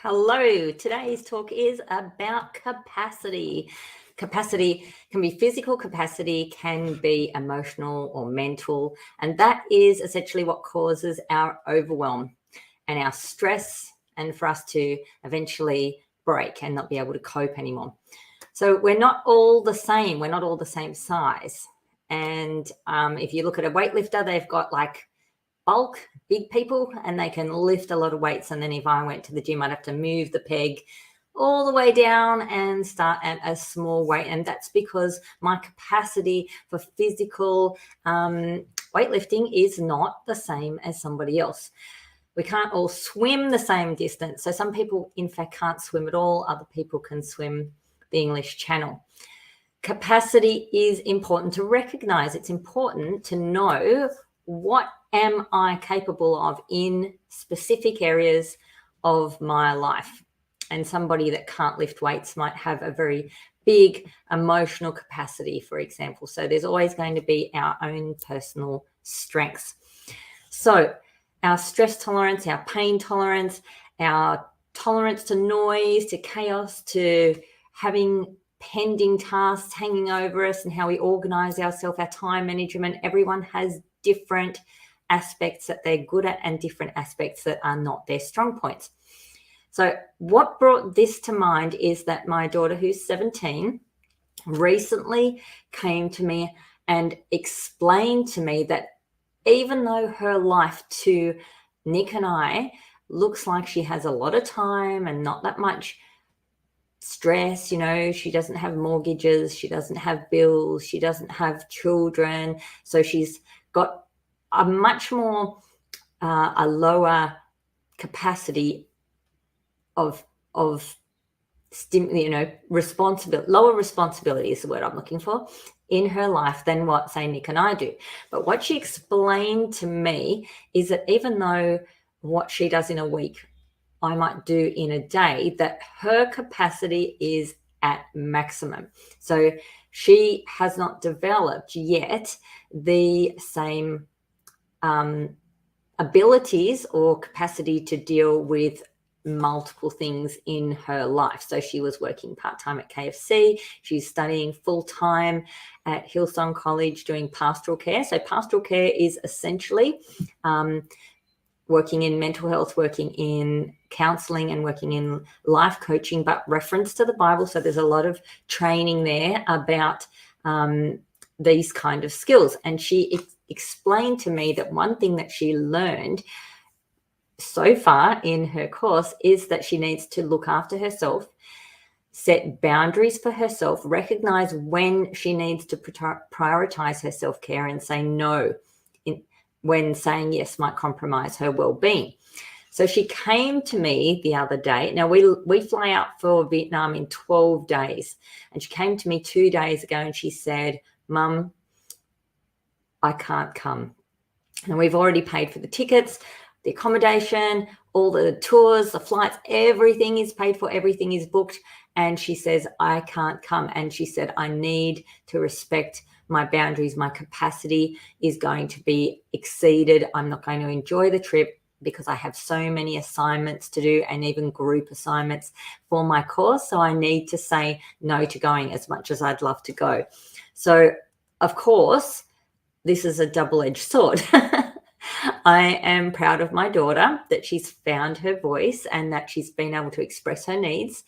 Hello, today's talk is about capacity. Capacity can be physical, capacity can be emotional or mental, and that is essentially what causes our overwhelm and our stress, and for us to eventually break and not be able to cope anymore. So we're not all the same, we're not all the same size. And if you look at a weightlifter, they've got like bulk, big people, and they can lift a lot of weights. And then if I went to the gym, I'd have to move the peg all the way down and start at a small weight. And that's because my capacity for physical weightlifting is not the same as somebody else. We can't all swim the same distance. So some people, in fact, can't swim at all. Other people can swim the English Channel. Capacity is important to recognize. It's important to know, what am I capable of in specific areas of my life? And somebody that can't lift weights might have a very big emotional capacity, for example. So there's always going to be our own personal strengths. So our stress tolerance, our pain tolerance, our tolerance to noise, to chaos, to having pending tasks hanging over us, and how we organize ourselves, our time management. Everyone has different aspects that they're good at and different aspects that are not their strong points. So what brought this to mind is that my daughter, who's 17, recently came to me and explained to me that even though her life to Nick and I looks like she has a lot of time and not that much stress, she doesn't have mortgages, she doesn't have bills, she doesn't have children, so she's got a much more a lower capacity of lower responsibility is the word I'm looking for in her life than what, say, Nick and I do. But what she explained to me is that even though what she does in a week I might do in a day, that her capacity is at maximum. So she has not developed yet the same abilities or capacity to deal with multiple things in her life. So she was working part-time at KFC. She's studying full-time at Hillsong College doing pastoral care. So pastoral care is essentially working in mental health, working in counseling, and working in life coaching, but reference to the Bible. So there's a lot of training there about these kind of skills. And she explained to me that one thing that she learned so far in her course is that she needs to look after herself, set boundaries for herself, recognize when she needs to prioritize her self-care, and say no when saying yes might compromise her well-being. So she came to me the other day. Now we fly out for Vietnam in 12 days. And she came to me 2 days ago and she said, "Mum, I can't come." And we've already paid for the tickets, the accommodation, all the tours, the flights, everything is paid for, everything is booked. And she says, "I can't come." And she said, "I need to respect my boundaries. My capacity is going to be exceeded. I'm not going to enjoy the trip because I have so many assignments to do, and even group assignments for my course. So I need to say no to going, as much as I'd love to go." So, of course, this is a double-edged sword. I am proud of my daughter that she's found her voice and that she's been able to express her needs,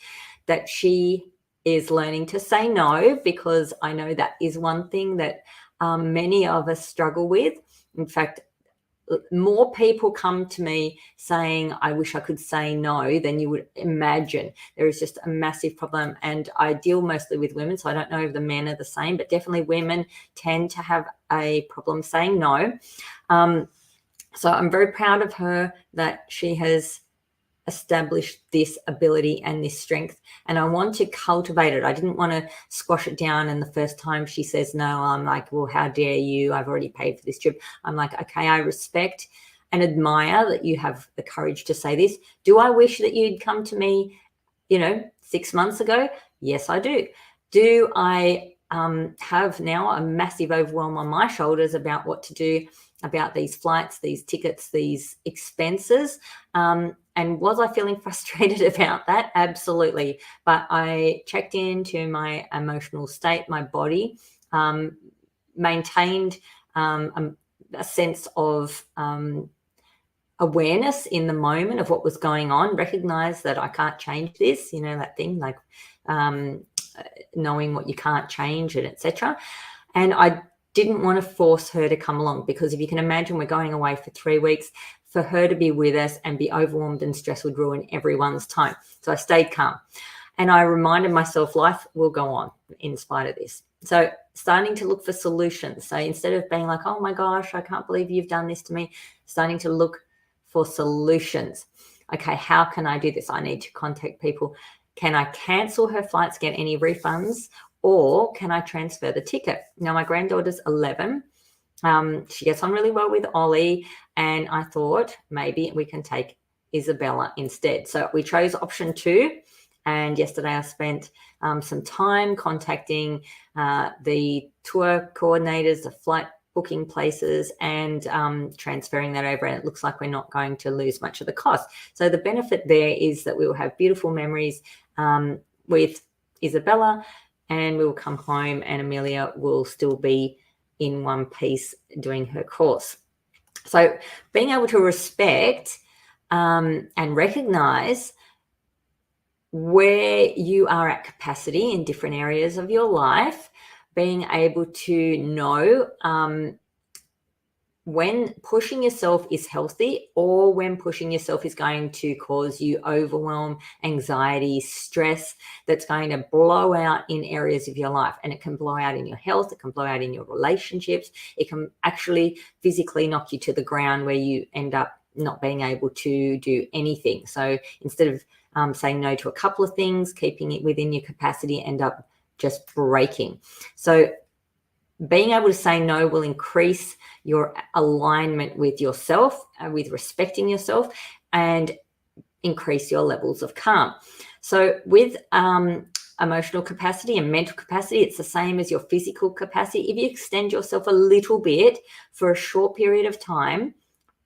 that she is learning to say no, because I know that is one thing that many of us struggle with. In fact, more people come to me saying, "I wish I could say no," than you would imagine. There is just a massive problem, and I deal mostly with women, so I don't know if the men are the same, but definitely women tend to have a problem saying no. So I'm very proud of her that she has established this ability and this strength, and I want to cultivate it. I didn't want to squash it down, and the first time she says no, I'm like, "Well, how dare you? I've already paid for this trip." I'm like, "Okay, I respect and admire that you have the courage to say this. Do I wish that you'd come to me 6 months ago? Yes, I do. Do I have now a massive overwhelm on my shoulders about what to do about these flights, these tickets, these expenses? And was I feeling frustrated about that? Absolutely. But I checked into my emotional state, my body, maintained a sense of awareness in the moment of what was going on, recognized that I can't change this, that thing like knowing what you can't change, and etc. And I didn't want to force her to come along, because if you can imagine, we're going away for 3 weeks. For her to be with us and be overwhelmed and stressed would ruin everyone's time. So I stayed calm. And I reminded myself life will go on in spite of this. So starting to look for solutions. So instead of being like, oh my gosh, I can't believe you've done this to me, starting to look for solutions. Okay, how can I do this? I need to contact people. Can I cancel her flights, get any refunds, or can I transfer the ticket? Now, my granddaughter's 11. She gets on really well with Ollie, and I thought maybe we can take Isabella instead. So we chose option 2. And yesterday I spent some time contacting the tour coordinators, the flight booking places, and transferring that over. And it looks like we're not going to lose much of the cost. So the benefit there is that we will have beautiful memories with Isabella, and we will come home and Amelia will still be in one piece doing her course. So being able to respect and recognize where you are at capacity in different areas of your life, being able to know when pushing yourself is healthy, or when pushing yourself is going to cause you overwhelm, anxiety, stress, that's going to blow out in areas of your life. And it can blow out in your health, it can blow out in your relationships, it can actually physically knock you to the ground where you end up not being able to do anything. So instead of saying no to a couple of things, keeping it within your capacity, end up just breaking. So being able to say no will increase your alignment with yourself, with respecting yourself, and increase your levels of calm. So with emotional capacity and mental capacity, it's the same as your physical capacity. If you extend yourself a little bit for a short period of time,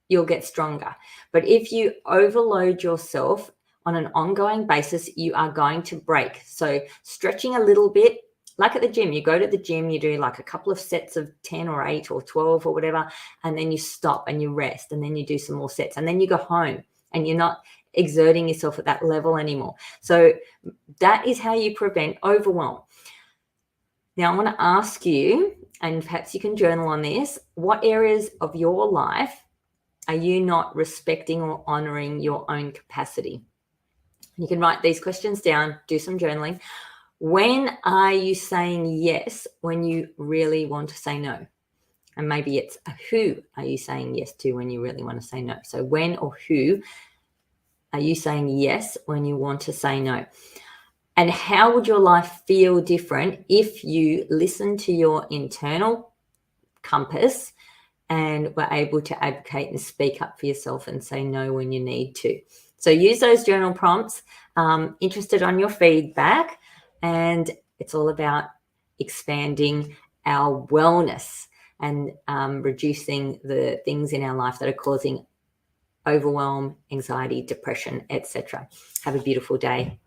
you'll get stronger. But if you overload yourself on an ongoing basis, you are going to break. So stretching a little bit, like at the gym, you go to the gym, you do like a couple of sets of 10 or 8 or 12 or whatever, and then you stop and you rest, and then you do some more sets, and then you go home and you're not exerting yourself at that level anymore. So that is how you prevent overwhelm. Now, I want to ask you, and perhaps you can journal on this, what areas of your life are you not respecting or honoring your own capacity? You can write these questions down, do some journaling. When are you saying yes when you really want to say no? And maybe it's who are you saying yes to when you really want to say no? So when or who are you saying yes when you want to say no? And how would your life feel different if you listen to your internal compass and were able to advocate and speak up for yourself and say no when you need to? So use those journal prompts. Interested on your feedback. And it's all about expanding our wellness and reducing the things in our life that are causing overwhelm, anxiety, depression, etc. Have a beautiful day.